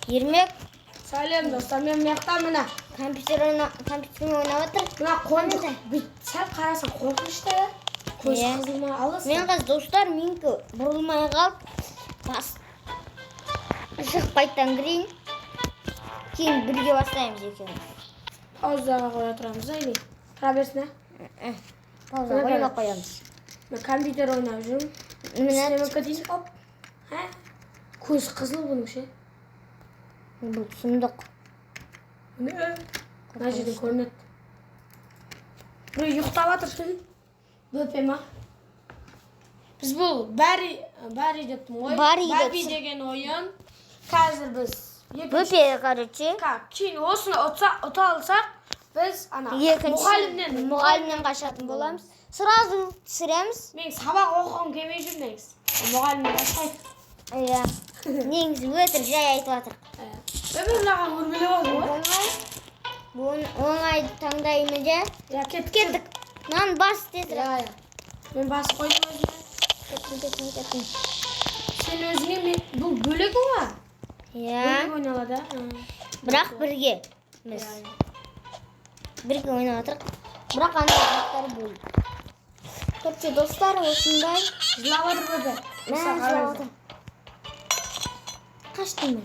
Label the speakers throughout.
Speaker 1: Ермек.
Speaker 2: Сәлем достар, мен мияқтан мына
Speaker 1: Компьютермен ойнап отыр.
Speaker 2: мына қондық сәл қарасаң қорқынышты. Көзі қызыл ма аласың?
Speaker 1: Мен қазір достар менікі бұрылмай қалып бас шықпайттан кірейін. Кейін бірге бастаймыз екеуміз.
Speaker 2: Паузаға қоя тұрамыз да или? Тұра берсін,
Speaker 1: Пауза ойнап қоямыз.
Speaker 2: Мен компьютер ойнап жүрмін. Істемекке дейін. Оп. Көзі қызыл бұның ше.
Speaker 1: Бұл сұмдық.
Speaker 2: Мына жерден көрінеді. Біреу ұйықтап жатыр. Бөпе ма? Біз бұл Бәрі дептім ғой. Бәрі деген ойын. Қазір біз
Speaker 1: Бөпе, короче.
Speaker 2: Кейін осыны ұта алсақ, біз
Speaker 1: мұғалімнен қашатын боламыз. Сразу түсіреміз.
Speaker 2: Мен сабақ оқығым келмей жүр негіз. Мұғалімнен қашпайды.
Speaker 1: Иә. Негізі өтір жай айтып жатыр.
Speaker 2: Бөпелаған өрмелеп алды ғой.
Speaker 1: Бұл оңай таңдаймыз ja.
Speaker 2: Ja, kеттік.
Speaker 1: Нан бас деді.
Speaker 2: Мен бас қойдым өзіме.
Speaker 1: Кеттім.
Speaker 2: Сен өзіңе бұл бөлек оға?
Speaker 1: Иә.
Speaker 2: Бөлек ойналады.
Speaker 1: Бірақ бірге. Бірге ойнап жатырық. Бірақ ана жақтары бөлек. Короче, достар, осындай.
Speaker 2: Жылап отыр бөпе.
Speaker 1: Мен жылап отыр. Қаштым мен.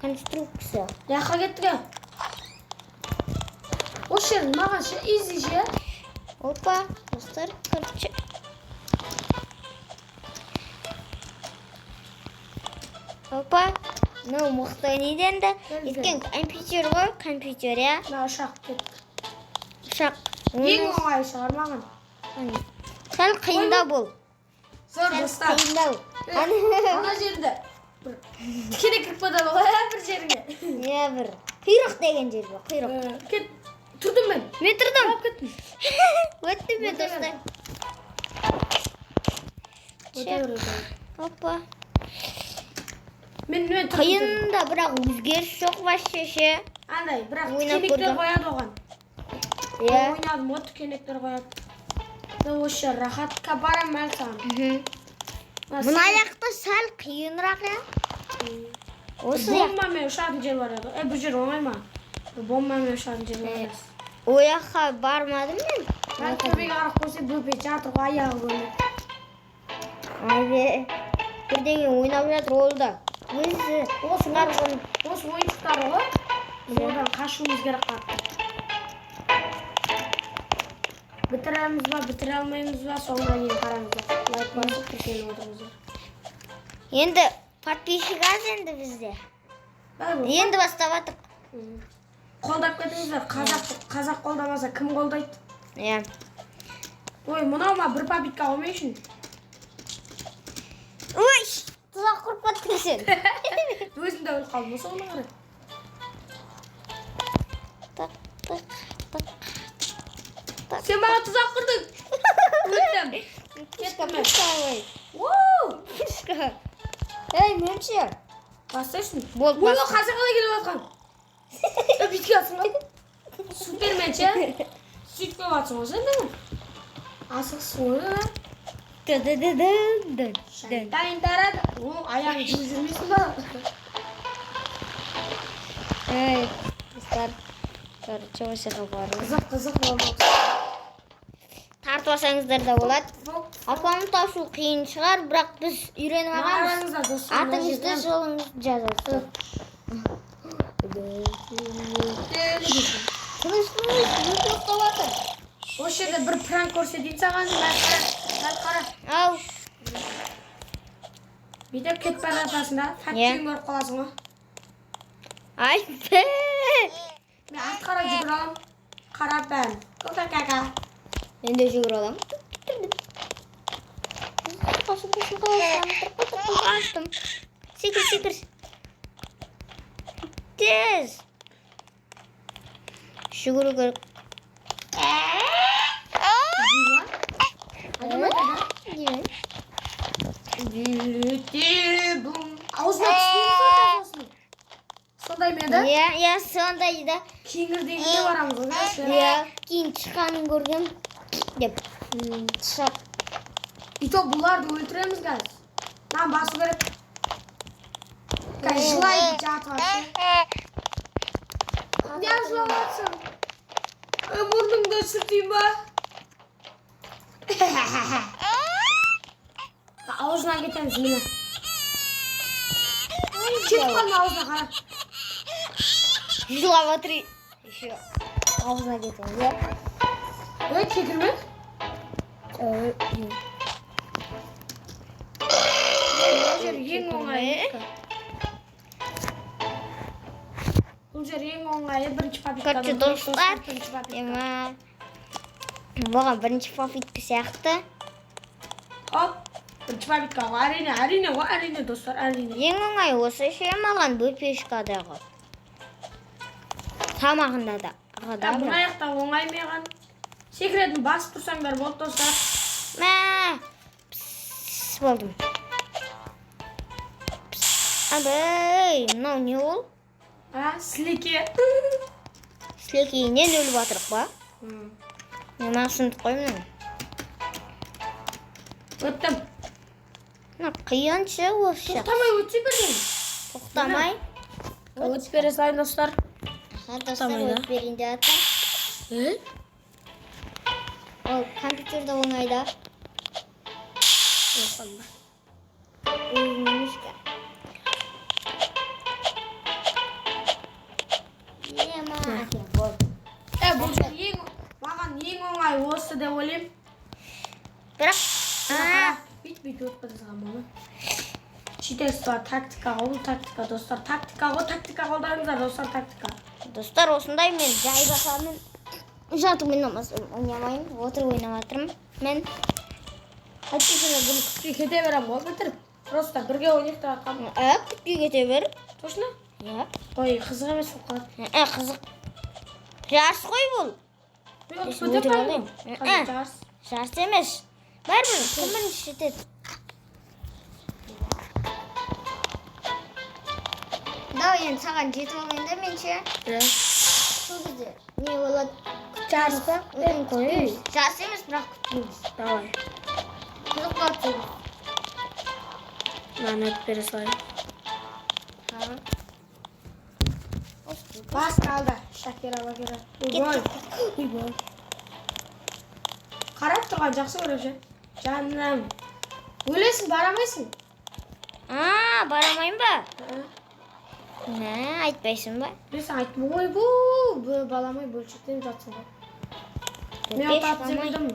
Speaker 1: Конструкция.
Speaker 2: Яққа кеттік ә? Осы жерін маған ше, изи ше.
Speaker 1: Опа, достар, короче. Опа, мынау мықты неден де. Өйткені компьютер ғой, компьютер, иә.
Speaker 2: Мына ұшақ кеттік.
Speaker 1: Ұшақ.
Speaker 2: Ең оңай шығар маған.
Speaker 1: Сәл қиындау бол.
Speaker 2: Зор достар.
Speaker 1: Қиындау.
Speaker 2: Ана жерді. Кене кіріп бадады ғой, бір жеріңе.
Speaker 1: Не бір. Құйрық деген жер бар, құйрық.
Speaker 2: Кет, тұрдым мен.
Speaker 1: Мен тұрдым.
Speaker 2: Кеттім.
Speaker 1: Өттім мен достар. Опа.
Speaker 2: Мен тұрдым.
Speaker 1: Қиын да, бірақ өзгеріс жоқ вообще ше.
Speaker 2: Андай, бірақ тікенектер қояды оған. Ойнадым, от тікенектер қояды. Осы жер рахатқа барам мәл саған.
Speaker 1: Мұны аяқта сәл қиынырақ, я?
Speaker 2: Бомбамен ұшатын жер бар еді. Бұл жер оңай ма? Бомбамен ұшатын жер бар еді.
Speaker 1: Ояққа бармадым мен.
Speaker 2: Мен төбеге қарап қойса бөпе жатыр ғой, аяғы көрінеді.
Speaker 1: Айбе, бірдеңе ойнап жатыр ол да.
Speaker 2: Осы ойыншықтары ғой. Одан қашуымыз керек қатты. Бітіреміз ба, бітіре алмаймыз ба, соңына ең қараңыздар. Лайк басып тіркеліп отырыңыздар.
Speaker 1: Енді подписчик аз енді бізде. Енді бастап атық.
Speaker 2: Қолдап кетіңіздер. Қазақ қолдамаса кім қолдайды?
Speaker 1: Иә.
Speaker 2: Ой, мұнау ма бір побитка қоймай үшін?
Speaker 1: Ой, тұзақ құрып кеттің сен.
Speaker 2: Өзінде өліп қалдым, осы оны қарай. Сен маған тұзақ құрдың. Өттім.
Speaker 1: Пушка, пушка ой.
Speaker 2: Оу!
Speaker 1: Пушка. Ей, мөнше.
Speaker 2: Бастайсың.
Speaker 1: Болды,
Speaker 2: баста. Ой, қазір қалай келіп жатқан? Бүйтке атсың ғой. Суперменше. Сөйтіп атсың ғой сен де. Асықсың ғой да.
Speaker 1: Ды-ды-ды-ды-ды.
Speaker 2: Шайтайын тарады. О, аяғын жыл жүрмейсің ба?
Speaker 1: Ей, достар. Короче, осыға барыңыз.
Speaker 2: Қызық болмақ.
Speaker 1: Тартып алсаңыздар да болады. Аккаунт ташу қиын шығар, бірақ біз үйреніп алғанбыз. Атыңызды, жолыңызды жазасыз. Тыныш, ұйықтап жатыр.
Speaker 2: Осы жерде бір пранк көрсетейін саған. Мәл қара.
Speaker 1: Ау.
Speaker 2: Бүйтіп кетіп бара жатасың да, фактүйін көріп қаласың ғой.
Speaker 1: Ай, бе!
Speaker 2: Мен ат қара жүгір алам. Қара бән. Кока-кока.
Speaker 1: Мен де жүгір алам. Қаштым. Секір. Тез. Жүгіру керек.
Speaker 2: Аузына түспейміз. Сондай ме еді?
Speaker 1: Иә, сондай еді.
Speaker 2: Кеңірдегіне барамыз ғой.
Speaker 1: Иә, кейін шыққанын көргем деп. Шық.
Speaker 2: И то бұларды өлтіреміз қазір. Нам басу керек. жылайды жатып не жылап жатсың? Мұрныңды сүртейін ба? Аузына кетеміз мені. Кетіп қалма аузына қара.
Speaker 1: Жылап отыр. Еще аузына кетеміз, иә?
Speaker 2: Кекірме? Ең оңайы. Бұл жер ең оңайы. Бірінші попиткадан.
Speaker 1: Короче, достар, бұған бірінші попитка сияқты.
Speaker 2: Хоп, бірінші попитка. Әрине, достар, әрине.
Speaker 1: Ең оңай осы ше маған бөпешкадағы. Тамағында да.
Speaker 2: Бұл аяқта оңай меған. Секретін басып тұрсаңдар болды, достар.
Speaker 1: Болдым. Абай, мынау не ол?
Speaker 2: Сілеке.
Speaker 1: Сілекейінен өліп атырық ба? Мен асындық қой мұны.
Speaker 2: Өттім.
Speaker 1: Қияншы осы шақ.
Speaker 2: Тоқтамай өтсе бірден.
Speaker 1: Тоқтамай.
Speaker 2: Өтіп бере сайын, достар.
Speaker 1: Достар өтіп берейін де атыр. Ол компьютерді оңайда. Немешке.
Speaker 2: Бұл жер маған ең оңай осы деп ойлайм.
Speaker 1: Бірақ
Speaker 2: Бит өтпізген мұны. Читесті тактика, ол тактика, достар. Тактика қолдарыңыздар, достар, тактика.
Speaker 1: Достар, осындай мен жай басамын. Жатымен ойнамайын, отырып ойнаматырмын. Мен
Speaker 2: Әттесіне бұны күтпей кете берем ғой, бітіріп. Просто бірге ойнақта атқам.
Speaker 1: Күтпей кете бер.
Speaker 2: Точно?
Speaker 1: Иә.
Speaker 2: Ой, қызық емес бұл қалады.
Speaker 1: Қызық. Жарыс қой бұл.
Speaker 2: Өтіп қалдым.
Speaker 1: Жарыс емес. Бәрбір, кім бірінші жетеді. Дау енді саған жетіп алайын да мен ше. Сол кезде не болады?
Speaker 2: Жарыс па?
Speaker 1: Жарыс емес, бірақ күтпейміз.
Speaker 2: Давай.
Speaker 1: Қызық болады.
Speaker 2: Мен өтіп бере салайын. Бас қалды. Шакира. Ой. Қарап тұрған жақсы көріп жүр. Жаным. Өлесің, барамайсың.
Speaker 1: Барамайын ба? Айтпайсың ба?
Speaker 2: Білесің, айтма. Ой, бұл баламай бөлшектен жатсың ба? Мен отап жегілдім.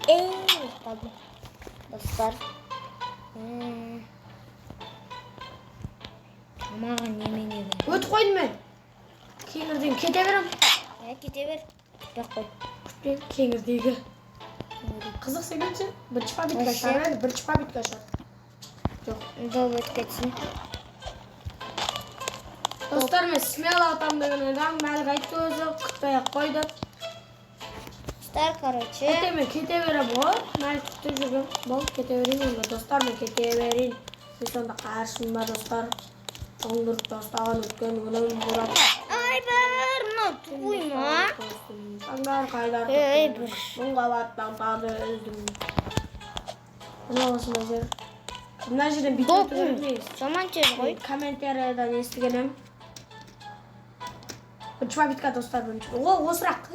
Speaker 1: Отпадым. Достар. Маған немене бе?
Speaker 2: Өт қойдым мен. Кеңірден кете берем.
Speaker 1: Кете бер. Жоқ қой.
Speaker 2: Кеңірдегі. Қызық секілді. Бірінші попитка шар. Жоқ.
Speaker 1: Доп өткетсін.
Speaker 2: Достар, мен смело атам деген адам. Мәлік айтты өзі. Күтпей-ақ қойды.
Speaker 1: Достар, короче.
Speaker 2: Кете берем ғой. Мәлік күтіп жүргем. Бол, кете берейін онда. Достар, мен кете берейін. Мен сонда қаршым ба, достар. Оңдырып тастаған өткен өнім бұрап.
Speaker 1: Ай, бір, мұны тұғойма.
Speaker 2: Таңдар қайдар
Speaker 1: бір.
Speaker 2: Мұңға баттан тады өздім. Мұна осында жер. Мұна жерден бит өтіп өрмейіз.
Speaker 1: Жаман жер ғой.
Speaker 2: Комментариядан естігенім. Бірінші попитка, достар, бірінші. Осырақ.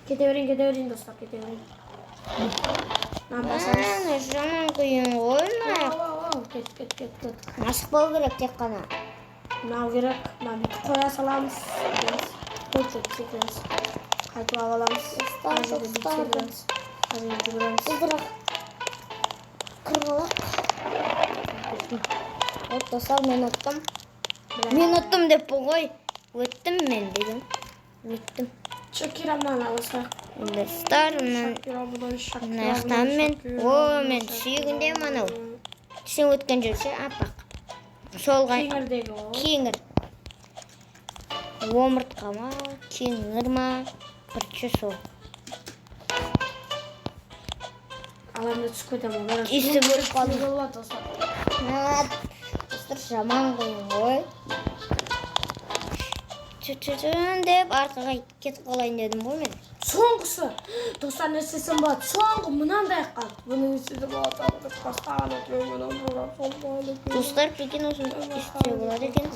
Speaker 2: Кете берейін, достар, кете берейін.
Speaker 1: Жаман қиын ғой,
Speaker 2: Кет.
Speaker 1: Ашықпау керек тек қана.
Speaker 2: Мынау керек. Мына бүйтіп қоя саламыз. Секіреміз. Қайтып аламыз. Жүгіреміз.
Speaker 1: Бірақ қырғылық. Достар, мен өттім. Мен өттім деп бұл ғой. Өттім мен дедім. Өттім.
Speaker 2: Шакирамнан алысақ.
Speaker 1: Достар, мен аяқтан мен сүйгінде манау. Сен өткен жүрсе, апақ. Солға кеңір. Омыртқа ма, кеңір ма, бірінші сол.
Speaker 2: Аламды түсіп кетемін.
Speaker 1: Исі көріп қалды. Достар, жаман қойын ғой. Деп артыға кетіп қалайын дедім ғой мен.
Speaker 2: So'nggisi. Do'stlar, ne istesam bo'ladi? So'nggi bunday qildi. Buni istesam bo'ladi. Pastani to'ygan bo'ladi.
Speaker 1: Do'stlar, lekin o'zim istey bo'ladi ekan.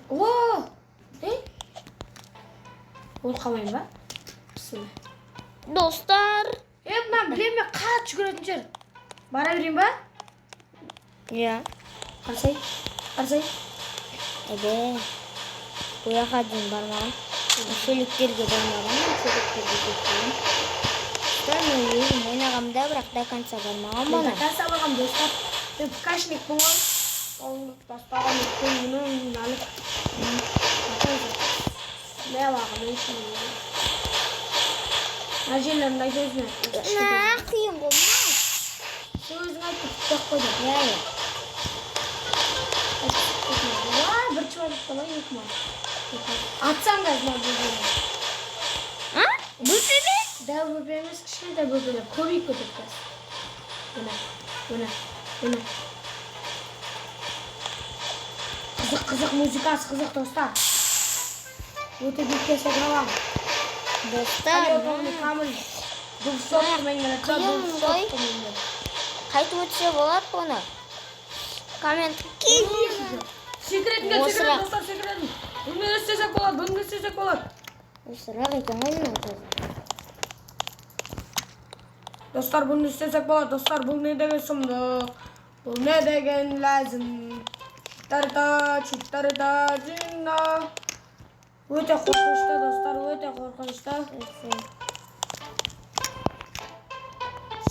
Speaker 2: Oo! Ey? Ol qalmaymi ba? Bismillah.
Speaker 1: Do'stlar,
Speaker 2: Ben bilmayman, qancha yuguradigan. Baraveraymi ba?
Speaker 1: ya.
Speaker 2: Qarsay.
Speaker 1: Ebe. Bu yoqqa jin bormam. O'shaliklarga bormadim. O'shaliklarga ketdim. Do'stlar, men o'zim o'ynaganimda biroq do konca bormagam mana.
Speaker 2: Kansa bo'lgan do'stlar. Men pokashnik bo'lgan. Onu pastani to'yini olib. Ne var ne şimdi? Acelem gözüne.
Speaker 1: Ne kıyım olmaz.
Speaker 2: Gözüne tutacak koydu.
Speaker 1: Ya.
Speaker 2: Vay bir çuval falan yıkma. Atsam da ben bunu.
Speaker 1: Ha? Bu bebe?
Speaker 2: Dev bebeğimiz kişi de böyle komik tutacağız. Buna. Kızık müzikası kızık dostlar. Bu da bir kese devam.
Speaker 1: Dostlar.
Speaker 2: Kamil. Dursot mengen.
Speaker 1: Qaytib o'tsa bo'ladi buni. Komment qiling.
Speaker 2: Sekretga dostlar, sekret. Buni istesak bo'ladi.
Speaker 1: O'sra ekan o'ynadim.
Speaker 2: Dostlar, buni istesak bo'ladi. Dostlar, bu ne degan sunduq? Bu ne degan lazım? Chitarda, jinna. O'ta qo'rqinchli dostlar, o'ta qo'rqinchli.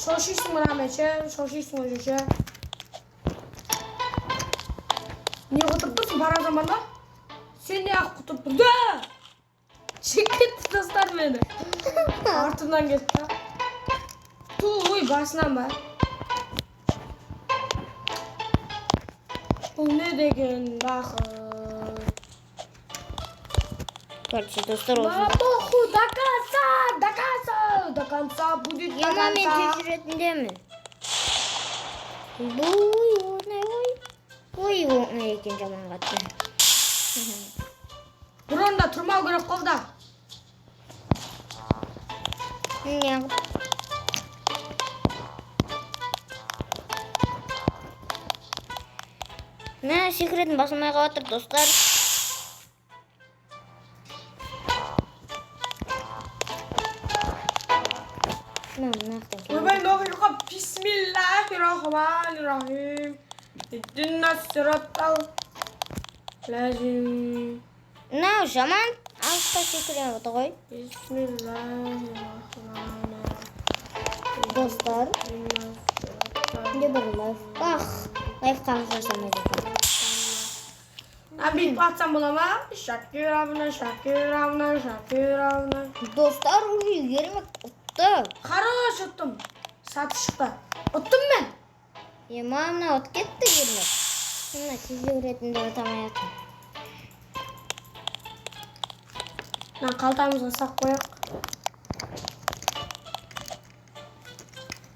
Speaker 2: Shoshishmi ramecha, shoshishmi o'sha. Ne o'tiribsiz bana zamanda? Sen ne o'tiribsiz? Da! Chekit dostlar meni. Ortimdan ketdi. Uy, basnam ba. Bu ne degan baxil.
Speaker 1: Короче, dostlar olsun.
Speaker 2: Бабуху, до конца будет до
Speaker 1: Yaman men
Speaker 2: конца.
Speaker 1: tecrübetindeyim. Bu ne ekan zaman qattı.
Speaker 2: Buronda turmau kerak qo'lda.
Speaker 1: Ya. Ne sekretin basmaya qavatır dostlar.
Speaker 2: Bismillahirrahmanirrahim. İhdina sıratal lazim.
Speaker 1: Ne o zaman? Altta sekretin koy.
Speaker 2: Bismillahirrahmanirrahim.
Speaker 1: Dostlar. Ne bir life. Bak. Life kalırsa ne diyeceğim.
Speaker 2: Abi batsam bulama. Şakiravna.
Speaker 1: Dostlar uyuyor. Yerime tuttu.
Speaker 2: Хорош ottum. Satışta. Ottum ben.
Speaker 1: Yemeğimle ot gitti yerime. Şimdi sizi üretimde otamayatım.
Speaker 2: Kaltamızga sak koyak.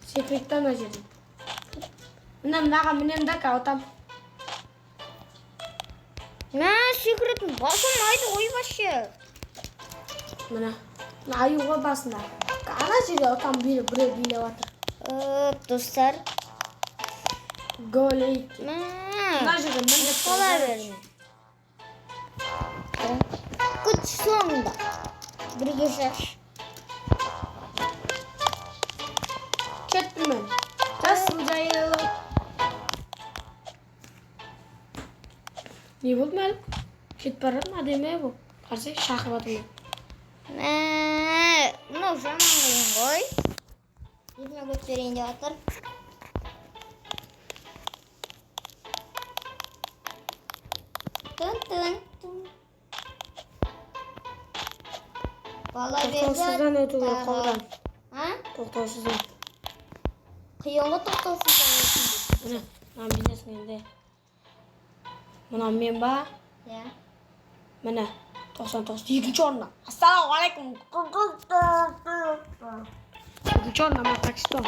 Speaker 2: Sekrettan ajedim. Minem daka otam.
Speaker 1: Ne sekretin basın haydi oy başı.
Speaker 2: Mana. Ayuga basında. Kana жерде otam biri bile atır.
Speaker 1: Dostlar.
Speaker 2: Goley.
Speaker 1: Ne
Speaker 2: жерде мен
Speaker 1: kola verme. Kuş sonunda. Bir geçer.
Speaker 2: Kettim ben. Tasım jayılып. Ne oldu Malik? Ketip baradым, ademe bu. Qarsa shaqiradim.
Speaker 1: Ne zaman kıyın koy. Gitme götüreyim de atır. Tın. Vallahi
Speaker 2: To'xtovsizdan o'tib qolgan.
Speaker 1: Ha?
Speaker 2: To'xtovsizdan.
Speaker 1: Qiyonga to'xtovsizdan o'tib.
Speaker 2: Mana bilasizmi endi. Mana men ba.
Speaker 1: Ya.
Speaker 2: Mana 99 ikkinchi o'rinda. Assalomu alaykum. Ikkinchi o'rinda men Pokiston.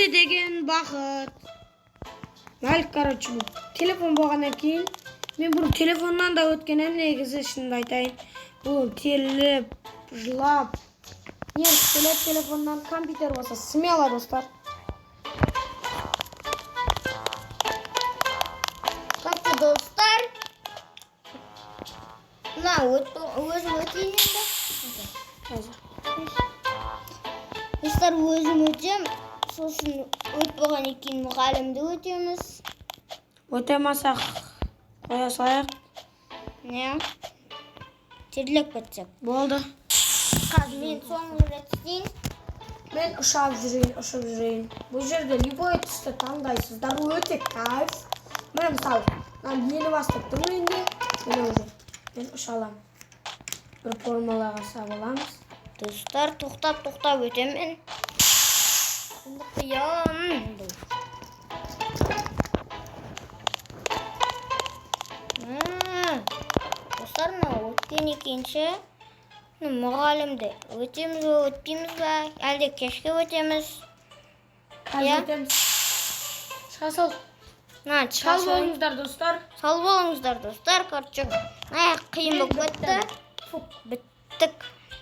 Speaker 2: Ünde degen bakıt. Mayli короче bu telefon bolgandan keyin men bunu telefondan da ötkenem negizi şimdi aytayın. Bu telep, jlap. Niye telefondan kompüter olsa smela dostlar.
Speaker 1: Bakın dostlar. Özüm öteyim de.
Speaker 2: Hazır.
Speaker 1: Dostlar özüm öteceğim. Sosun ötmeden keyin muallimde ötemiz.
Speaker 2: Ötemasak koya sayak.
Speaker 1: Ne? Terlek batacak.
Speaker 2: Boldu.
Speaker 1: Hadi men soňra öteyim.
Speaker 2: Ben uşaq jüreyin. Bu jerde любой түсті таңдайсыздар. Өте кайф. Мен мысалы, yeni бастырттым енді. Ben uşağlam. Bir formulaga sağ olamız.
Speaker 1: Dostlar toxtab ötemen. Şimdi kıyam. Dostlar ne ötken ikinci. Muallimde ötemiz ve ötmeyimiz ve elde keşke ötemiz.
Speaker 2: Hazır ötemiz. Şasal.
Speaker 1: Na
Speaker 2: Sağ
Speaker 1: çal
Speaker 2: olunuzlar dostlar.
Speaker 1: Sağ olunuzlar dostlar. Karçık. Ne kıyım bittik.